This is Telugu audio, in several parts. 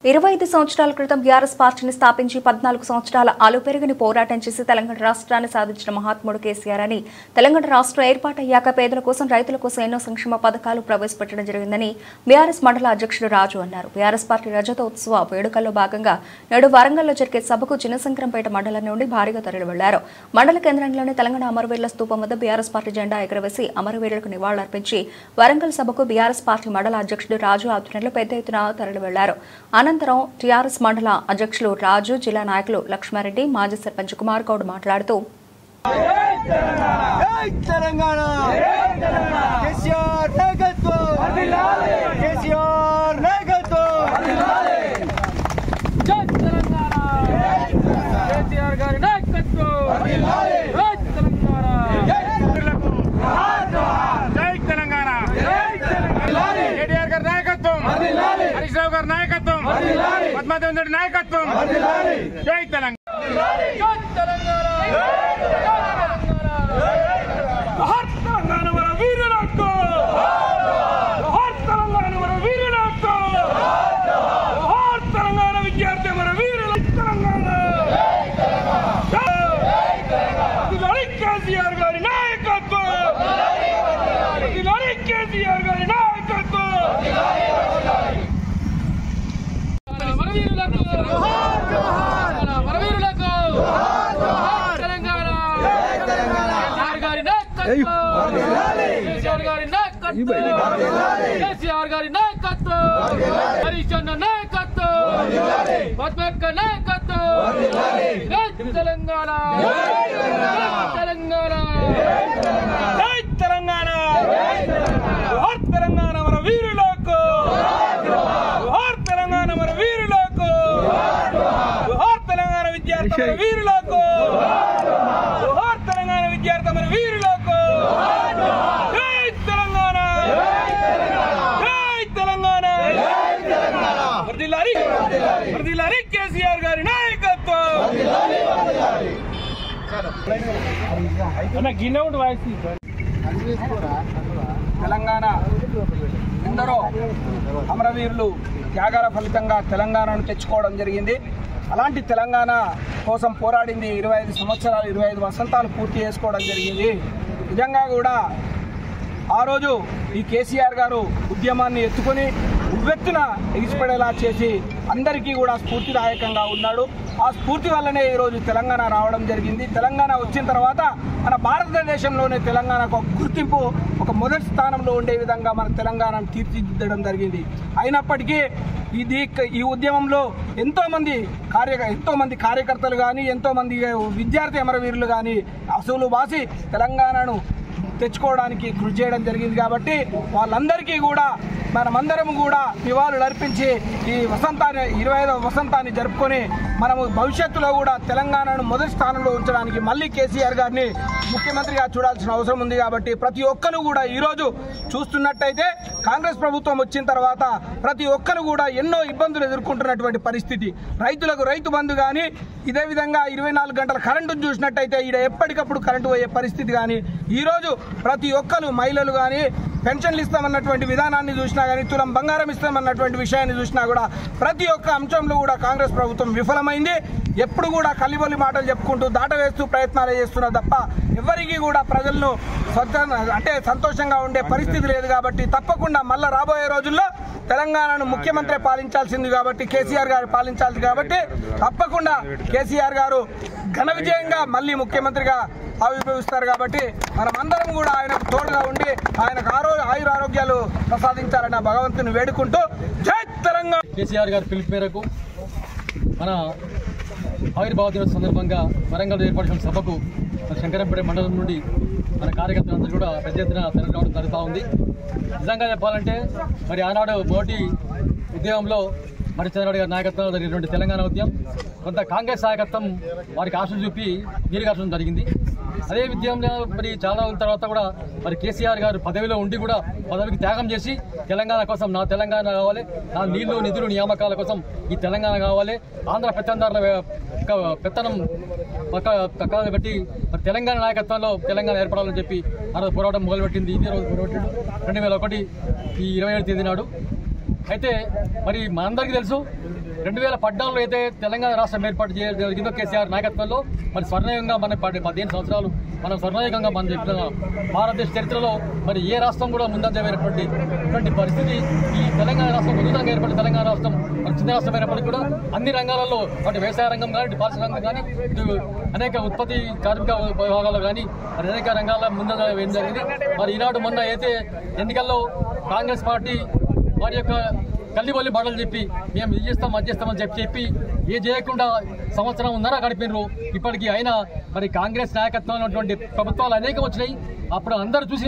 25 సంవత్సరాల క్రితం బీఆర్ఎస్ పార్టీని స్థాపించి 14 సంవత్సరాల ఆలుపెరుగని పోరాటం చేసి తెలంగాణ రాష్ట్రాన్ని సాధించిన మహాత్ముడు కేసీఆర్ అని తెలంగాణ రాష్ట్రం ఏర్పాటయ్యాక పేదల కోసం రైతుల కోసం ఎన్నో సంక్షేమ పథకాలు ప్రవేశపెట్టడం జరిగిందని బీఆర్ఎస్ మండల అధ్యక్షుడు రాజు అన్నారు. బీఆర్ఎస్ పార్టీ రజతోత్సవ వేడుకల్లో భాగంగా నేడు వరంగల్లో జరిగే సభకు చిన్నశంకరంపేట మండలం నుండి భారీగా తరలి వెళ్లారు. మండల కేంద్రంలోని తెలంగాణ అమరవీరుల స్తూపం వద్ద బీఆర్ఎస్ పార్టీ జెండా ఎగురవేసి అమరవీరులకు నివాళులర్పించి వరంగల్ సభకు బీఆర్ఎస్ పార్టీ మండల అధ్యక్షుడు రాజు ఆధ్వర్యంలో పెద్ద ఎత్తున తరలి వెళ్లారు. అనంతరం టీఆర్ఎస్ మండల అధ్యక్షులు రాజు, జిల్లా నాయకులు లక్ష్మారెడ్డి, మాజీ సర్పంచ్ కుమార్ గౌడ్ మాట్లాడుతూ నాయకత్వం పద్మాదేవి నాయకత్వం జై తెలంగాణ విద్యార్థి మన వీరులు కేసీఆర్ గారి నాయకత్వం కేసీఆర్ గారి నాయకత్వం కేసీఆర్ గారి నాయకత్వం, హరిచంద్ర నాయకత్వం, పద్మక్క నాయకత్వం, తెలంగాణ తెలంగాణ జై తెలంగాణ తెలంగాణ మన వీరులకు తెలంగాణ మన వీరులకు తెలంగాణ విద్యార్థి మన వీరులకు తెలంగాణ విద్యార్థి మన వీరులకు కేసీఆర్ గారి నాయకత్వం తెలంగాణ ఎందరో అమరవీరులు త్యాగాల ఫలితంగా తెలంగాణను తెచ్చుకోవడం జరిగింది. అలాంటి తెలంగాణ కోసం పోరాడింది 25 సంవత్సరాలు 25 వసంతాలు పూర్తి చేసుకోవడం జరిగింది. నిజంగా కూడా ఆ రోజు ఈ కేసీఆర్ గారు ఉద్యమాన్ని ఎత్తుకొని ఉవ్వెత్తున ఎగిసిపడేలా చేసి అందరికీ కూడా స్ఫూర్తిదాయకంగా ఉన్నాడు. ఆ స్ఫూర్తి వల్లనే ఈరోజు తెలంగాణ రావడం జరిగింది. తెలంగాణ వచ్చిన తర్వాత మన భారతదేశంలోనే తెలంగాణకు ఒక గుర్తింపు, ఒక మొదటి స్థానంలో ఉండే విధంగా మన తెలంగాణను తీర్చిదిద్దడం జరిగింది. అయినప్పటికీ ఈ ఉద్యమంలో ఎంతోమంది కార్యకర్తలు కానీ, ఎంతోమంది విద్యార్థి అమరవీరులు కానీ అసలు బాసి తెలంగాణను తెచ్చుకోవడానికి కృషి చేయడం జరిగింది. కాబట్టి వాళ్ళందరికీ కూడా మనమందరం కూడా నివాళులు అర్పించి ఈ వసంతాన్ని 25వ వసంతాన్ని జరుపుకొని మనము భవిష్యత్తులో కూడా తెలంగాణను మొదటి స్థానంలో ఉంచడానికి మళ్ళీ కేసీఆర్ గారిని ముఖ్యమంత్రిగా చూడాల్సిన అవసరం ఉంది. కాబట్టి ప్రతి ఒక్కరు కూడా ఈరోజు చూస్తున్నట్టయితే కాంగ్రెస్ ప్రభుత్వం వచ్చిన తర్వాత ప్రతి ఒక్కరు కూడా ఎన్నో ఇబ్బందులు ఎదుర్కొంటున్నటువంటి పరిస్థితి. రైతులకు రైతు బంధు కానీ, ఇదే విధంగా 24 గంటల కరెంటును చూసినట్టయితే ఈడ ఎప్పటికప్పుడు కరెంటు పోయే పరిస్థితి కానీ, ఈరోజు ప్రతి ఒక్కరు మహిళలు కానీ పెన్షన్లు ఇస్తామన్నటువంటి విధానాన్ని చూసినా కానీ, తులం బంగారం ఇస్తామన్నటువంటి విషయాన్ని చూసినా కూడా ప్రతి ఒక్క అంశంలో కూడా కాంగ్రెస్ ప్రభుత్వం విఫలమైంది. ఎప్పుడు కూడా కల్లిబొల్లి మాటలు చెప్పుకుంటూ దాటవేస్తూ ప్రయత్నాలు చేస్తున్నా తప్ప ఎవరికి కూడా ప్రజలను సంతోషంగా ఉండే పరిస్థితి లేదు. కాబట్టి తప్పకుండా మళ్ళా రాబోయే రోజుల్లో తెలంగాణను ముఖ్యమంత్రి పాలించాల్సింది కాబట్టి, కేసీఆర్ గారు పాలించాల్సింది కాబట్టి తప్పకుండా కేసీఆర్ గారు ఘన విజయంగా మళ్ళీ ముఖ్యమంత్రిగా ఆవిర్భవిస్తారు. కాబట్టి మనమందరం కూడా ఆయనకు తోడుగా ఉండి ఆయనకు ఆయురారోగ్యాలు ప్రసాదించాలన్న భగవంతుని వేడుకుంటూ జై తెలంగాణ. కేసీఆర్ గారి పిలుపు మేరకు మన ఆవిర్భావ దినోత్సవం సందర్భంగా వరంగల్ ఏర్పాటు చేసిన సభకు శంకరంపేట మండలం నుండి మన కార్యకర్తలందరూ కూడా పెద్ద ఎత్తున తరలి రావడం జరుగుతూ ఉంది. నిజంగా చెప్పాలంటే మరి ఆనాడు మొదటి ఉద్యమంలో మరి చంద్రబాబు గారి నాయకత్వంలో జరిగినటువంటి తెలంగాణ ఉద్యమం కొంత కాంగ్రెస్ నాయకత్వం వారికి ఆశలు చూపి నీరుగార్చడం జరిగింది. అదే ఉద్యమంలో మరి చాలా రోజుల తర్వాత కూడా మరి కేసీఆర్ గారు పదవిలో ఉండి కూడా పదవికి త్యాగం చేసి తెలంగాణ కోసం నా తెలంగాణ కావాలి, నా నీళ్లు నిధులు నియామకాల కోసం ఈ తెలంగాణ కావాలి, ఆంధ్ర పెత్తందారుల పెత్తనం పక్కన పెట్టి తెలంగాణ నాయకత్వంలో తెలంగాణ ఏర్పడాలని చెప్పి ఆ రోజు పోరాటం మొదలుపెట్టింది. ఇదే రోజు మొదలుపెట్టాడు 2001 ఈ 27వ తేదీ నాడు. అయితే మరి మనందరికీ తెలుసు 2014లో అయితే తెలంగాణ రాష్ట్రం ఏర్పాటు చేయడం జరిగిందో కేసీఆర్ నాయకత్వంలో మరి స్వర్ణయుగంగా మన 15 సంవత్సరాలు మనం స్వర్ణయుగంగా మనం చెప్పిన భారతదేశ చరిత్రలో మరి ఏ రాష్ట్రం కూడా ముందంజమైనటువంటి పరిస్థితి ఈ తెలంగాణ రాష్ట్రం నూతనంగా ఏర్పడిన తెలంగాణ రాష్ట్రం మరి చిన్న రాష్ట్రం అయినప్పటికీ కూడా అన్ని రంగాలలో అటు వ్యవసాయ రంగం కానీ ఇటు పారిశ్రామిక రంగం కానీ ఇటు అనేక ఉత్పత్తి కార్మిక విభాగాలు కానీ మరి అనేక రంగాల ముందంగా వేయడం జరిగింది. మరి ఈనాడు మొన్న అయితే ఎన్నికల్లో కాంగ్రెస్ పార్టీ వారి యొక్క కల్లిబొల్లి మాటలు చెప్పి మేము ఇది చేస్తాం అది చేస్తామని చెప్పి ఏ చేయకుండా సంవత్సరం ఉన్నారా గడిపినరు. ఇప్పటికీ అయినా మరి కాంగ్రెస్ నాయకత్వంలో ఉన్నటువంటి ప్రభుత్వాలు అనేకం వచ్చినాయి. అప్పుడు అందరూ చూసి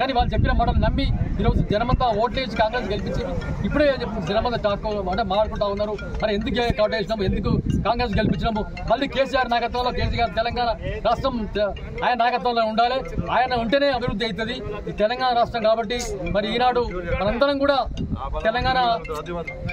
కానీ వాళ్ళు చెప్పిన మాటలు నమ్మి ఈరోజు జనమంతా ఓట్లేసి కాంగ్రెస్ గెలిపించి ఇప్పుడే జనమంతా అంటే మాట్లాడుకుంటా ఉన్నారు. మరి ఎందుకు కాటేసినాము, ఎందుకు కాంగ్రెస్ గెలిపించినాము, మళ్ళీ కేసీఆర్ నాయకత్వంలో కేసీఆర్ తెలంగాణ రాష్ట్రం ఆయన నాయకత్వంలో ఉండాలి, ఆయన ఉంటేనే అభివృద్ధి అవుతుంది ఈ తెలంగాణ రాష్ట్రం. కాబట్టి మరి ఈనాడు మనందరం కూడా తెలంగాణ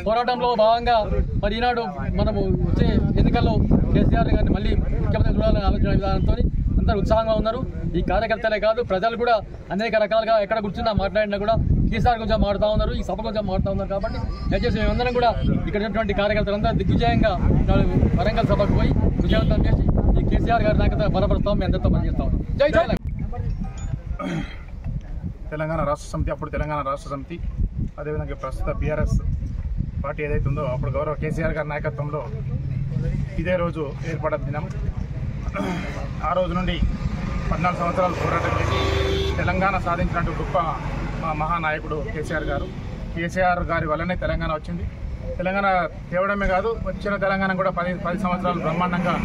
పోరాటంలో భాగంగా మరి ఈనాడు మనము వచ్చే ఎన్నికల్లో కేసీఆర్ గారిని మళ్ళీ ముఖ్యమంత్రి చూడాలని ఆలోచన విధానంతో అందరూ ఉత్సాహంగా ఉన్నారు. ఈ కార్యకర్తలే కాదు ప్రజలు కూడా అనేక రకాలుగా ఎక్కడ కూర్చున్నా మాట్లాడినా కూడా కేసీఆర్ గురించి మాడుతూ ఉన్నారు, ఈ సభ గురించి మాడుతూ ఉన్నారు. కాబట్టి దయచేసి మేమందరం కూడా ఇక్కడ ఉన్నటువంటి కార్యకర్తలందరూ దిగ్విజయంగా వరంగల్ సభకు పోయి విజయవంతం చేసి ఈ కేసీఆర్ గారి నాయకత్వం బలపరుస్తాం, మీ అందరితో పనిచేస్తా ఉన్నాం. జై జై తెలంగాణ రాష్ట్ర సమితి, అప్పుడు తెలంగాణ రాష్ట్ర సమితి, అదేవిధంగా ప్రస్తుత బీఆర్ఎస్ పార్టీ ఏదైతే ఉందో అప్పుడు గౌరవ కేసీఆర్ గారి నాయకత్వంలో ఇదే రోజు ఏర్పడిన దినం. ఆ రోజు నుండి 14 సంవత్సరాలు పోరాటం చేసి తెలంగాణ సాధించినట్టు గొప్ప మహానాయకుడు కేసీఆర్ గారు. కేసీఆర్ గారి వల్లనే తెలంగాణ వచ్చింది. తెలంగాణ తేవడమే కాదు, వచ్చిన తెలంగాణ కూడా 10 సంవత్సరాలు బ్రహ్మాండంగా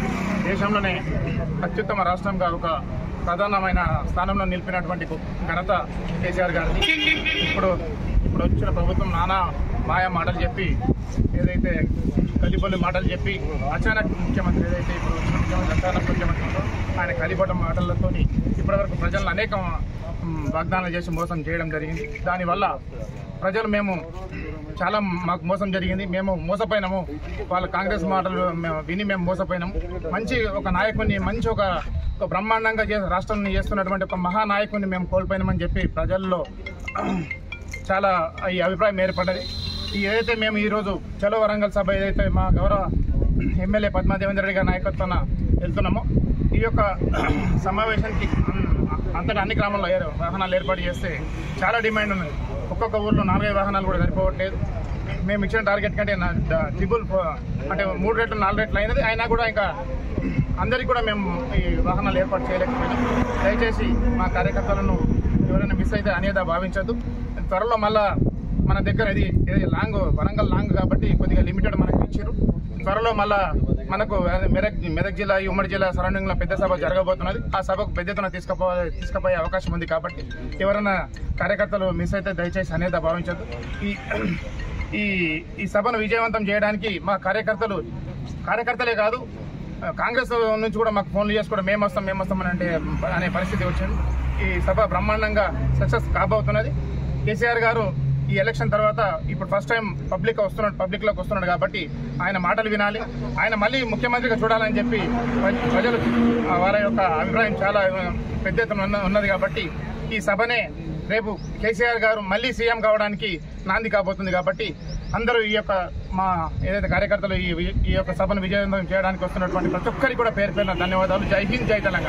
దేశంలోనే అత్యుత్తమ రాష్ట్రంగా ఒక ప్రధానమైన స్థానంలో నిలిపినటువంటి ఘనత కేసీఆర్ గారిది. ఇప్పుడు వచ్చిన ప్రభుత్వం నానా మాయా మాటలు చెప్పి, ఏదైతే కలిపొల్లి మాటలు చెప్పి అచానక్ ముఖ్యమంత్రి ఏదైతే ఇప్పుడు వచ్చిన ముఖ్యమంత్రి అచానక్ ముఖ్యమంత్రి ఆయన కలిపొట్ట మాటలతో ఇప్పటివరకు ప్రజలను అనేక వాగ్దానాలు చేసి మోసం చేయడం జరిగింది. దానివల్ల ప్రజలు మాకు మోసం జరిగింది, మేము మోసపోయినాము, వాళ్ళ కాంగ్రెస్ మాటలు విని మేము మోసపోయినాము. మంచి ఒక నాయకుడిని, మంచి ఒక బ్రహ్మాండంగా రాష్ట్రాన్ని చేస్తున్నటువంటి ఒక మహానాయకుడిని మేము కోల్పోయినామని చెప్పి ప్రజల్లో చాలా ఈ అభిప్రాయం ఏర్పడ్డది. ఏదైతే మేము ఈరోజు చలో వరంగల్ సభ ఏదైతే మా గౌరవ ఎమ్మెల్యే పద్మా దేవేందర్ రెడ్డి గారి నాయకత్వాన వెళ్తున్నామో, ఈ యొక్క సమావేశానికి అంతటా అన్ని గ్రామాల్లో వాహనాలు ఏర్పాటు చేస్తే చాలా డిమాండ్ ఉన్నది. ఒక్కొక్క ఊర్లో 4-5 వాహనాలు కూడా సరిపోవట్లేదు. మేము ఇచ్చిన టార్గెట్ కంటే ట్రిపుల్ అంటే 3 రెట్లు 4 రెట్లు అయినది. అయినా కూడా ఇంకా అందరికీ కూడా మేము ఈ వాహనాలు ఏర్పాటు చేయలేకపోయినాం. దయచేసి మా కార్యకర్తలను ఎవరైనా మిస్ అయితే అనేదా భావించద్దు. త్వరలో మళ్ళా మన దగ్గర ఇది వరంగల్ లాంగ్ కాబట్టి కొద్దిగా లిమిటెడ్ మనకి ఇచ్చారు. త్వరలో మళ్ళా మనకు మెదక్ జిల్లా, ఉమ్మడి జిల్లా సరౌండింగ్ లో పెద్ద సభ జరగబోతున్నది. ఆ సభకు పెద్ద ఎత్తున తీసుకుపోయే అవకాశం ఉంది. కాబట్టి ఎవరైనా కార్యకర్తలు మిస్ అయితే దయచేసి అనేదా భావించద్దు. ఈ సభను విజయవంతం చేయడానికి మా కార్యకర్తలే కాదు, కాంగ్రెస్ నుంచి కూడా మాకు ఫోన్లు చేసి కూడా మేము వస్తాం అనే పరిస్థితి వచ్చింది. ఈ సభ బ్రహ్మాండంగా సక్సెస్ కాబోతున్నది. కేసీఆర్ గారు ఈ ఎలక్షన్ తర్వాత ఇప్పుడు ఫస్ట్ టైం పబ్లిక్లోకి వస్తున్నాడు కాబట్టి ఆయన మాటలు వినాలి, ఆయన మళ్ళీ ముఖ్యమంత్రిగా చూడాలని చెప్పి ప్రజలు వారి యొక్క అభిప్రాయం చాలా పెద్ద ఎత్తున ఉన్నది. కాబట్టి ఈ సభనే రేపు కేసీఆర్ గారు మళ్ళీ సీఎం కావడానికి నాంది కాబోతుంది. కాబట్టి అందరూ ఈ యొక్క మా ఏదైతే కార్యకర్తలు ఈ యొక్క సభను విజయవంతం చేయడానికి వస్తున్నటువంటి ప్రతి ఒక్కరికి కూడా పేరు ధన్యవాదాలు. జై హింద్, జై తెలంగాణ.